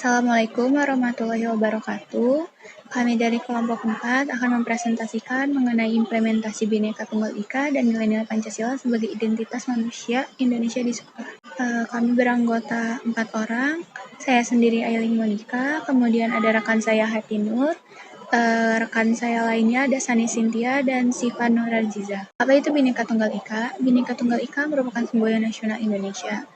Assalamualaikum warahmatullahi wabarakatuh. Kami dari kelompok 4 akan mempresentasikan mengenai implementasi Bhinneka Tunggal Ika dan nilai-nilai Pancasila sebagai identitas manusia Indonesia di sekolah. Kami beranggota 4 orang. Saya sendiri Ailing Monika, kemudian ada rekan saya Hati Nur, rekan saya lainnya ada Sani Cynthia dan Siva Nurarjiza. Apa itu Bhinneka Tunggal Ika? Bhinneka Tunggal Ika merupakan semboyan nasional Indonesia.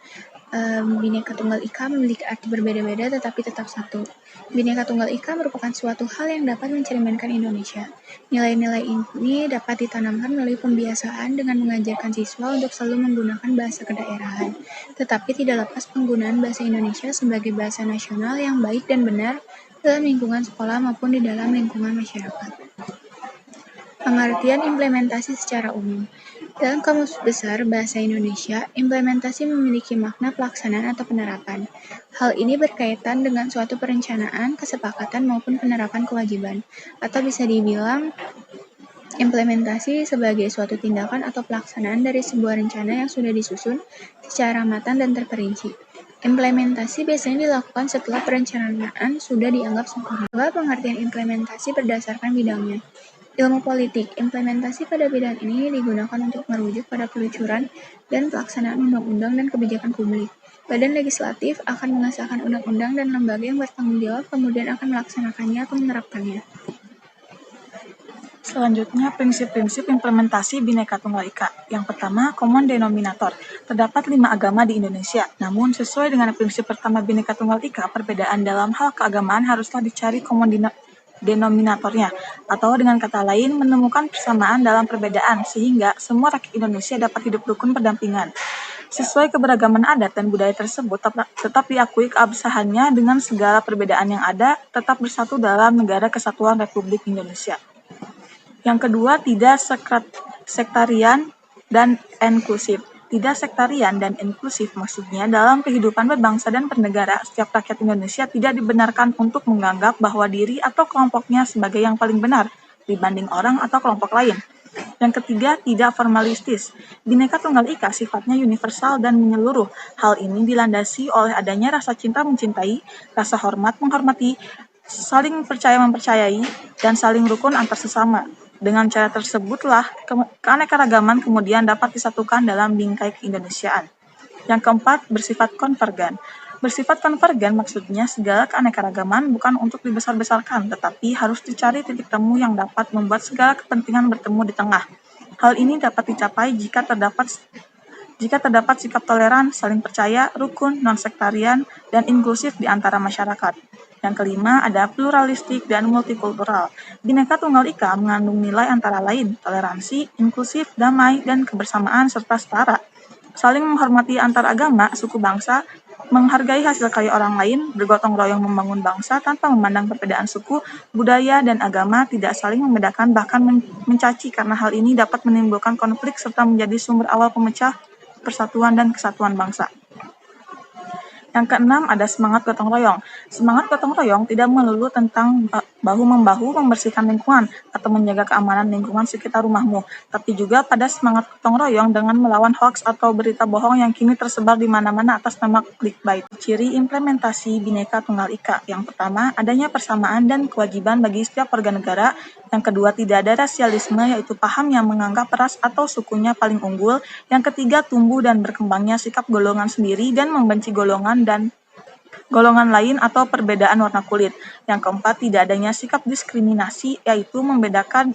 Bhinneka Tunggal Ika memiliki arti berbeda-beda tetapi tetap satu. Bhinneka Tunggal Ika merupakan suatu hal yang dapat mencerminkan Indonesia. Nilai-nilai ini dapat ditanamkan melalui pembiasaan dengan mengajarkan siswa untuk selalu menggunakan bahasa kedaerahan, tetapi tidak lepas penggunaan bahasa Indonesia sebagai bahasa nasional yang baik dan benar dalam lingkungan sekolah maupun di dalam lingkungan masyarakat. Pengertian implementasi secara umum. Dalam Kamus Besar Bahasa Indonesia, implementasi memiliki makna pelaksanaan atau penerapan. Hal ini berkaitan dengan suatu perencanaan, kesepakatan, maupun penerapan kewajiban. Atau bisa dibilang, implementasi sebagai suatu tindakan atau pelaksanaan dari sebuah rencana yang sudah disusun secara matang dan terperinci. Implementasi biasanya dilakukan setelah perencanaan sudah dianggap sempurna. Pengertian implementasi berdasarkan bidangnya. Ilmu politik, implementasi pada bidang ini digunakan untuk merujuk pada pelucuran dan pelaksanaan undang-undang dan kebijakan publik. Badan legislatif akan mengesahkan undang-undang dan lembaga yang bertanggung jawab kemudian akan melaksanakannya atau menerapkannya. Selanjutnya, prinsip-prinsip implementasi Bhinneka Tunggal Ika. Yang pertama, common denominator. Terdapat 5 agama di Indonesia. Namun, sesuai dengan prinsip pertama Bhinneka Tunggal Ika, perbedaan dalam hal keagamaan haruslah dicari common denominatornya, atau dengan kata lain, menemukan persamaan dalam perbedaan, sehingga semua rakyat Indonesia dapat hidup rukun berdampingan. Sesuai keberagaman adat dan budaya tersebut, tetap diakui keabsahannya dengan segala perbedaan yang ada, tetap bersatu dalam Negara Kesatuan Republik Indonesia. Yang kedua, tidak sektarian dan inklusif. Tidak sektarian dan inklusif maksudnya dalam kehidupan berbangsa dan bernegara, setiap rakyat Indonesia tidak dibenarkan untuk menganggap bahwa diri atau kelompoknya sebagai yang paling benar dibanding orang atau kelompok lain. Yang ketiga, tidak formalistis. Bhinneka Tunggal Ika sifatnya universal dan menyeluruh. Hal ini dilandasi oleh adanya rasa cinta mencintai, rasa hormat menghormati, saling percaya mempercayai, dan saling rukun antar sesama. Dengan cara tersebutlah keanekaragaman kemudian dapat disatukan dalam bingkai keindonesiaan. Yang keempat, bersifat konvergen. Bersifat konvergen maksudnya segala keanekaragaman bukan untuk dibesar-besarkan, tetapi harus dicari titik temu yang dapat membuat segala kepentingan bertemu di tengah. Hal ini dapat dicapai jika terdapat sikap toleran, saling percaya, rukun, non-sektarian, dan inklusif di antara masyarakat. Yang kelima, ada pluralistik dan multikultural. Bhinneka Tunggal Ika mengandung nilai antara lain toleransi, inklusif, damai, dan kebersamaan serta setara. Saling menghormati antar agama, suku bangsa, menghargai hasil karya orang lain, bergotong royong membangun bangsa tanpa memandang perbedaan suku, budaya, dan agama, tidak saling membedakan bahkan mencaci karena hal ini dapat menimbulkan konflik serta menjadi sumber awal pemecah persatuan dan kesatuan bangsa. Yang keenam, ada semangat gotong royong. Semangat gotong royong tidak melulu tentang bahu-membahu membersihkan lingkungan atau menjaga keamanan lingkungan sekitar rumahmu, tapi juga pada semangat gotong royong dengan melawan hoaks atau berita bohong yang kini tersebar di mana-mana atas nama clickbait. Ciri implementasi Bhinneka Tunggal Ika. Yang pertama, adanya persamaan dan kewajiban bagi setiap warga negara. Yang kedua, tidak ada rasialisme, yaitu paham yang menganggap ras atau sukunya paling unggul. Yang ketiga, tumbuh dan berkembangnya sikap golongan sendiri dan membenci golongan lain atau perbedaan warna kulit. Yang keempat, tidak adanya sikap diskriminasi, yaitu membedakan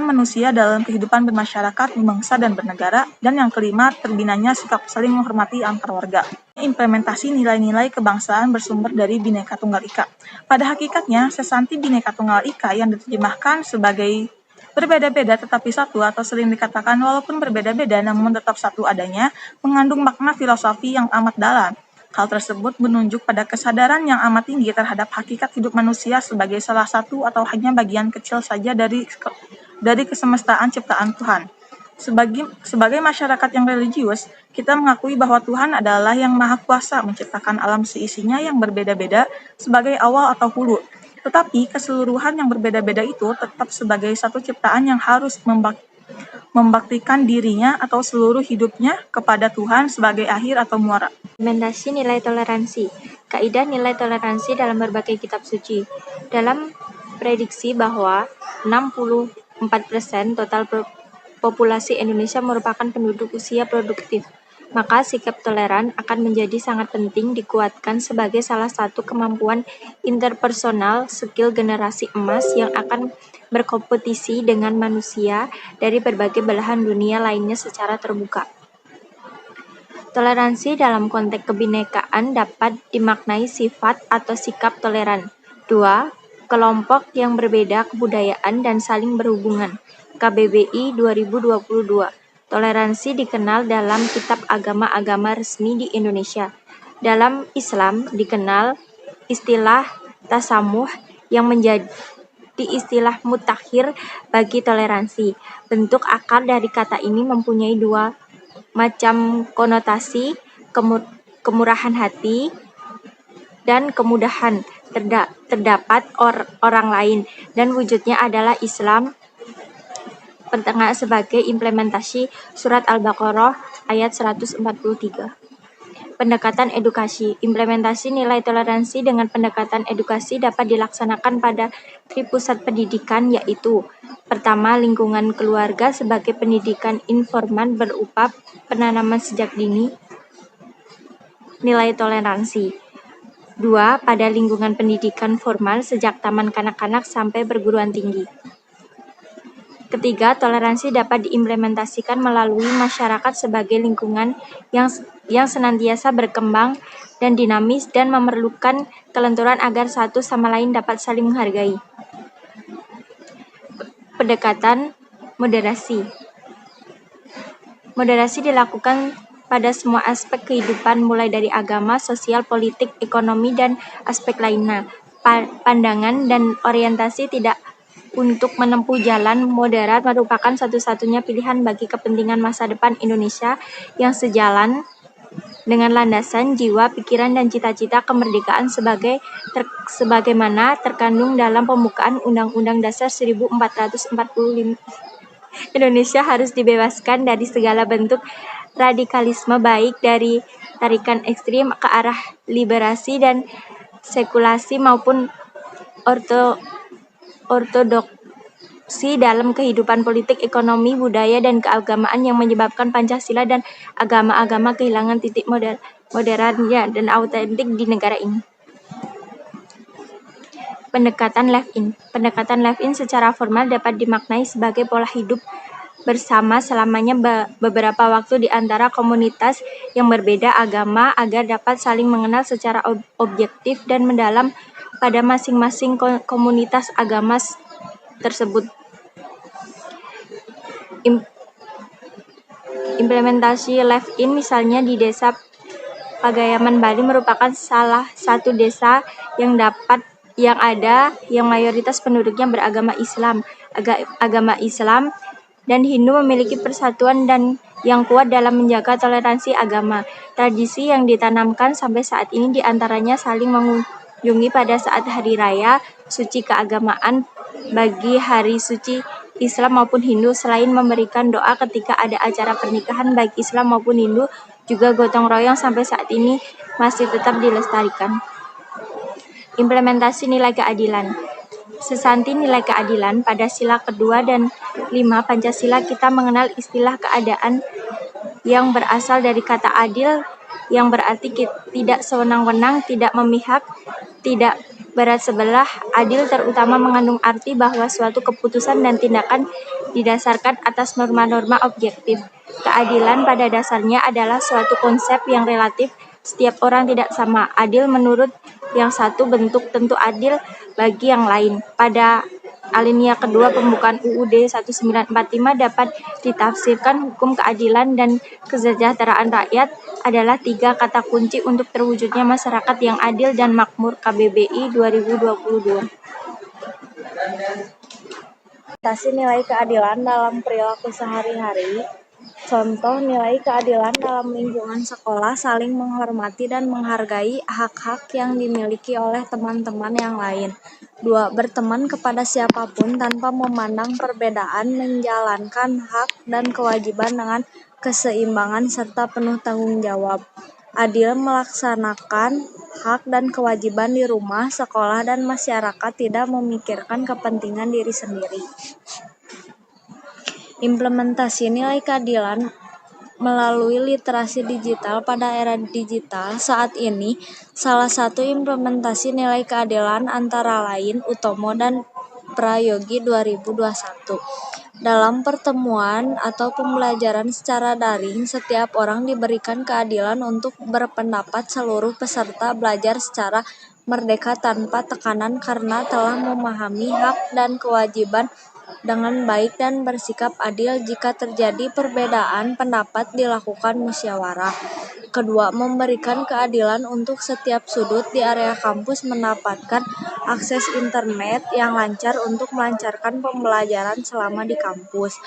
manusia dalam kehidupan bermasyarakat, berbangsa, dan bernegara. Dan yang kelima, terbinanya sikap saling menghormati antar warga. Implementasi nilai-nilai kebangsaan bersumber dari Bhinneka Tunggal Ika. Pada hakikatnya, sesanti Bhinneka Tunggal Ika yang diterjemahkan sebagai berbeda-beda tetapi satu atau sering dikatakan walaupun berbeda-beda namun tetap satu adanya, mengandung makna filosofi yang amat dalam. Hal tersebut menunjuk pada kesadaran yang amat tinggi terhadap hakikat hidup manusia sebagai salah satu atau hanya bagian kecil saja dari kesemestaan ciptaan Tuhan. Sebagai masyarakat yang religius, kita mengakui bahwa Tuhan adalah yang Maha Kuasa menciptakan alam seisinya yang berbeda-beda sebagai awal atau hulu. Tetapi keseluruhan yang berbeda-beda itu tetap sebagai satu ciptaan yang harus membaktikan dirinya atau seluruh hidupnya kepada Tuhan sebagai akhir atau muara. Implementasi nilai toleransi. kaidah nilai toleransi dalam berbagai kitab suci. Dalam prediksi bahwa 64% total populasi Indonesia merupakan penduduk usia produktif, maka sikap toleran akan menjadi sangat penting dikuatkan sebagai salah satu kemampuan interpersonal skill generasi emas yang akan berkompetisi dengan manusia dari berbagai belahan dunia lainnya secara terbuka. Toleransi dalam konteks kebinekaan dapat dimaknai sifat atau sikap toleran. 2. Kelompok yang berbeda kebudayaan dan saling berhubungan. KBBI 2022. Toleransi dikenal dalam kitab agama-agama resmi di Indonesia. Dalam Islam dikenal istilah tasamuh yang menjadi istilah mutakhir bagi toleransi. Bentuk akar dari kata ini mempunyai dua macam konotasi, kemurahan hati dan kemudahan terdapat orang lain, dan wujudnya adalah Islam pertengah sebagai implementasi surat Al-Baqarah ayat 143. Pendekatan edukasi. Implementasi nilai toleransi dengan pendekatan edukasi dapat dilaksanakan pada tripusat pendidikan, yaitu: pertama, lingkungan keluarga sebagai pendidikan informan berupa penanaman sejak dini nilai toleransi. 2. Pada lingkungan pendidikan formal sejak taman kanak-kanak sampai perguruan tinggi. Ketiga, toleransi dapat diimplementasikan melalui masyarakat sebagai lingkungan yang senantiasa berkembang dan dinamis dan memerlukan kelenturan agar satu sama lain dapat saling menghargai. Pendekatan moderasi. Moderasi dilakukan pada semua aspek kehidupan mulai dari agama, sosial, politik, ekonomi, dan aspek lainnya. Pandangan dan orientasi tidak untuk menempuh jalan moderat merupakan satu-satunya pilihan bagi kepentingan masa depan Indonesia yang sejalan dengan landasan jiwa, pikiran, dan cita-cita kemerdekaan sebagaimana terkandung dalam pembukaan Undang-Undang Dasar 1445. Indonesia harus dibebaskan dari segala bentuk radikalisme, baik dari tarikan ekstrim ke arah liberasi dan sekulasi maupun ortodoksi dalam kehidupan politik, ekonomi, budaya, dan keagamaan yang menyebabkan Pancasila dan agama-agama kehilangan titik modernnya dan autentik di negara ini. Pendekatan live-in. Pendekatan live-in secara formal dapat dimaknai sebagai pola hidup bersama selamanya beberapa waktu di antara komunitas yang berbeda agama agar dapat saling mengenal secara objektif dan mendalam pada masing-masing komunitas agama tersebut. Implementasi live-in misalnya di Desa Pagayaman, Bali merupakan salah satu desa yang mayoritas penduduknya beragama Islam. Agama Islam dan Hindu memiliki persatuan dan yang kuat dalam menjaga toleransi agama. Tradisi yang ditanamkan sampai saat ini diantaranya saling mengunjungi pada saat hari raya suci keagamaan bagi hari suci Islam maupun Hindu. Selain memberikan doa ketika ada acara pernikahan baik Islam maupun Hindu, juga gotong royong sampai saat ini masih tetap dilestarikan. Implementasi nilai keadilan. Sesanti nilai keadilan, pada sila kedua dan 5 Pancasila kita mengenal istilah keadaan yang berasal dari kata adil, yang berarti tidak sewenang-wenang, tidak memihak, tidak berat sebelah. Adil terutama mengandung arti bahwa suatu keputusan dan tindakan didasarkan atas norma-norma objektif. Keadilan pada dasarnya adalah suatu konsep yang relatif, setiap orang tidak sama. Adil menurut yang satu bentuk tentu adil bagi yang lain. Pada alinea kedua pembukaan UUD 1945 dapat ditafsirkan hukum keadilan dan kesejahteraan rakyat adalah 3 kata kunci untuk terwujudnya masyarakat yang adil dan makmur. KBBI 2022. Implementasi nilai keadilan dalam perilaku sehari-hari. Contoh nilai keadilan dalam lingkungan sekolah: saling menghormati dan menghargai hak-hak yang dimiliki oleh teman-teman yang lain. 2. Berteman kepada siapapun tanpa memandang perbedaan, menjalankan hak dan kewajiban dengan keseimbangan serta penuh tanggung jawab. adil melaksanakan hak dan kewajiban di rumah, sekolah, dan masyarakat, tidak memikirkan kepentingan diri sendiri. Implementasi nilai keadilan melalui literasi digital pada era digital saat ini, salah satu implementasi nilai keadilan antara lain Utomo dan Prayogi 2021. Dalam pertemuan atau pembelajaran secara daring, setiap orang diberikan keadilan untuk berpendapat. Seluruh peserta belajar secara merdeka tanpa tekanan karena telah memahami hak dan kewajiban dengan baik dan bersikap adil. Jika terjadi perbedaan pendapat, dilakukan musyawarah. Kedua, memberikan keadilan untuk setiap sudut di area kampus mendapatkan akses internet yang lancar untuk melancarkan pembelajaran selama di kampus.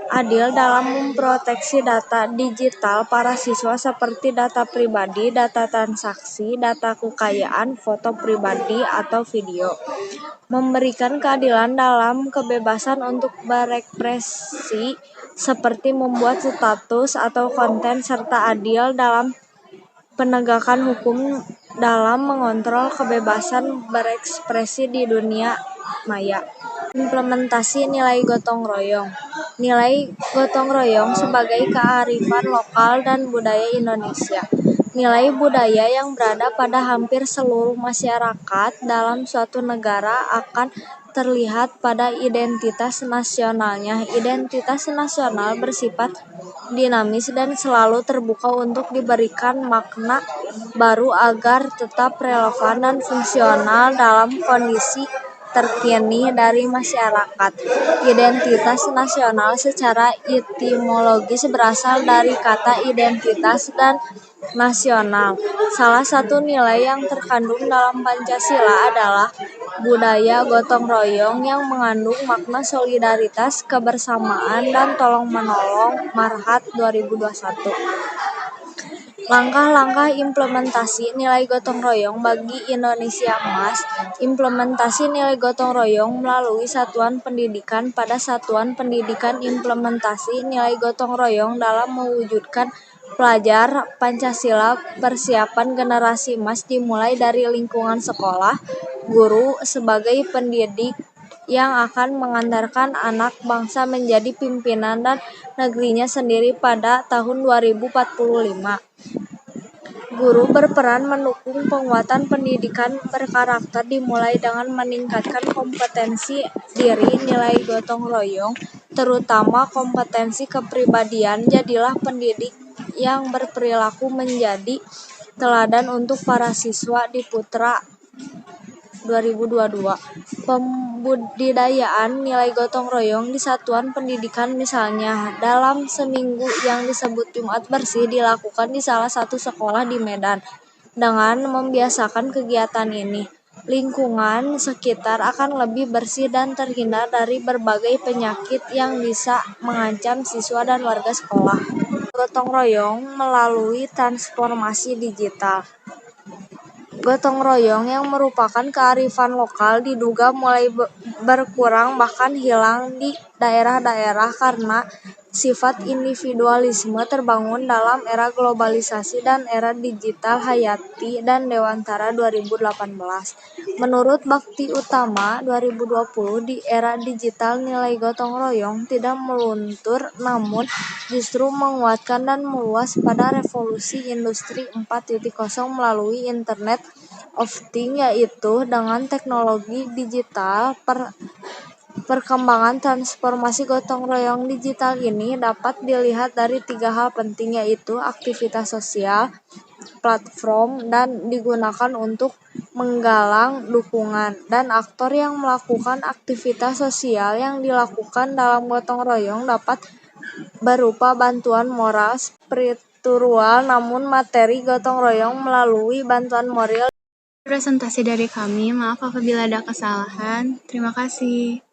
Adil dalam memproteksi data digital para siswa seperti data pribadi, data transaksi, data kekayaan, foto pribadi, atau video. Memberikan keadilan dalam kebebasan untuk berekspresi seperti membuat status atau konten, serta adil dalam penegakan hukum dalam mengontrol kebebasan berekspresi di dunia maya. Implementasi nilai gotong royong. Nilai gotong royong sebagai kearifan lokal dan budaya Indonesia. Nilai budaya yang berada pada hampir seluruh masyarakat dalam suatu negara akan terlihat pada identitas nasionalnya. Identitas nasional bersifat dinamis dan selalu terbuka untuk diberikan makna baru agar tetap relevan dan fungsional dalam kondisi terkini dari masyarakat. Identitas nasional secara etimologis berasal dari kata identitas dan nasional. Salah satu nilai yang terkandung dalam Pancasila adalah budaya gotong royong yang mengandung makna solidaritas, kebersamaan, dan tolong-menolong. Marhat 2021. Langkah-langkah implementasi nilai gotong royong bagi Indonesia Emas. Implementasi nilai gotong royong melalui satuan pendidikan. Pada satuan pendidikan, implementasi nilai gotong royong dalam mewujudkan pelajar Pancasila. Persiapan generasi emas dimulai dari lingkungan sekolah. Guru sebagai pendidik yang akan mengantarkan anak bangsa menjadi pimpinan dan negerinya sendiri pada tahun 2045. Guru berperan mendukung penguatan pendidikan berkarakter dimulai dengan meningkatkan kompetensi diri nilai gotong royong, terutama kompetensi kepribadian. Jadilah pendidik yang berperilaku menjadi teladan untuk para siswa di Putra 2022. Pembudidayaan nilai gotong royong di satuan pendidikan, misalnya dalam seminggu yang disebut Jumat Bersih, dilakukan di salah satu sekolah di Medan. Dengan membiasakan kegiatan ini, lingkungan sekitar akan lebih bersih dan terhindar dari berbagai penyakit yang bisa mengancam siswa dan warga sekolah. Gotong royong melalui transformasi digital. Gotong royong yang merupakan kearifan lokal diduga mulai berkurang bahkan hilang di daerah-daerah karena sifat individualisme terbangun dalam era globalisasi dan era digital. Hayati dan Dewantara 2018. Menurut Bakti Utama 2020, di era digital nilai gotong royong tidak meluntur namun justru menguatkan dan meluas pada revolusi industri 4.0 melalui Internet of Things, yaitu dengan teknologi digital. Perkembangan transformasi gotong royong digital ini dapat dilihat dari 3 hal penting, yaitu aktivitas sosial, platform, dan digunakan untuk menggalang dukungan. Dan aktor yang melakukan aktivitas sosial yang dilakukan dalam gotong royong dapat berupa bantuan moral, spiritual, namun materi gotong royong melalui bantuan moral. Presentasi dari kami, maaf apabila ada kesalahan. Terima kasih.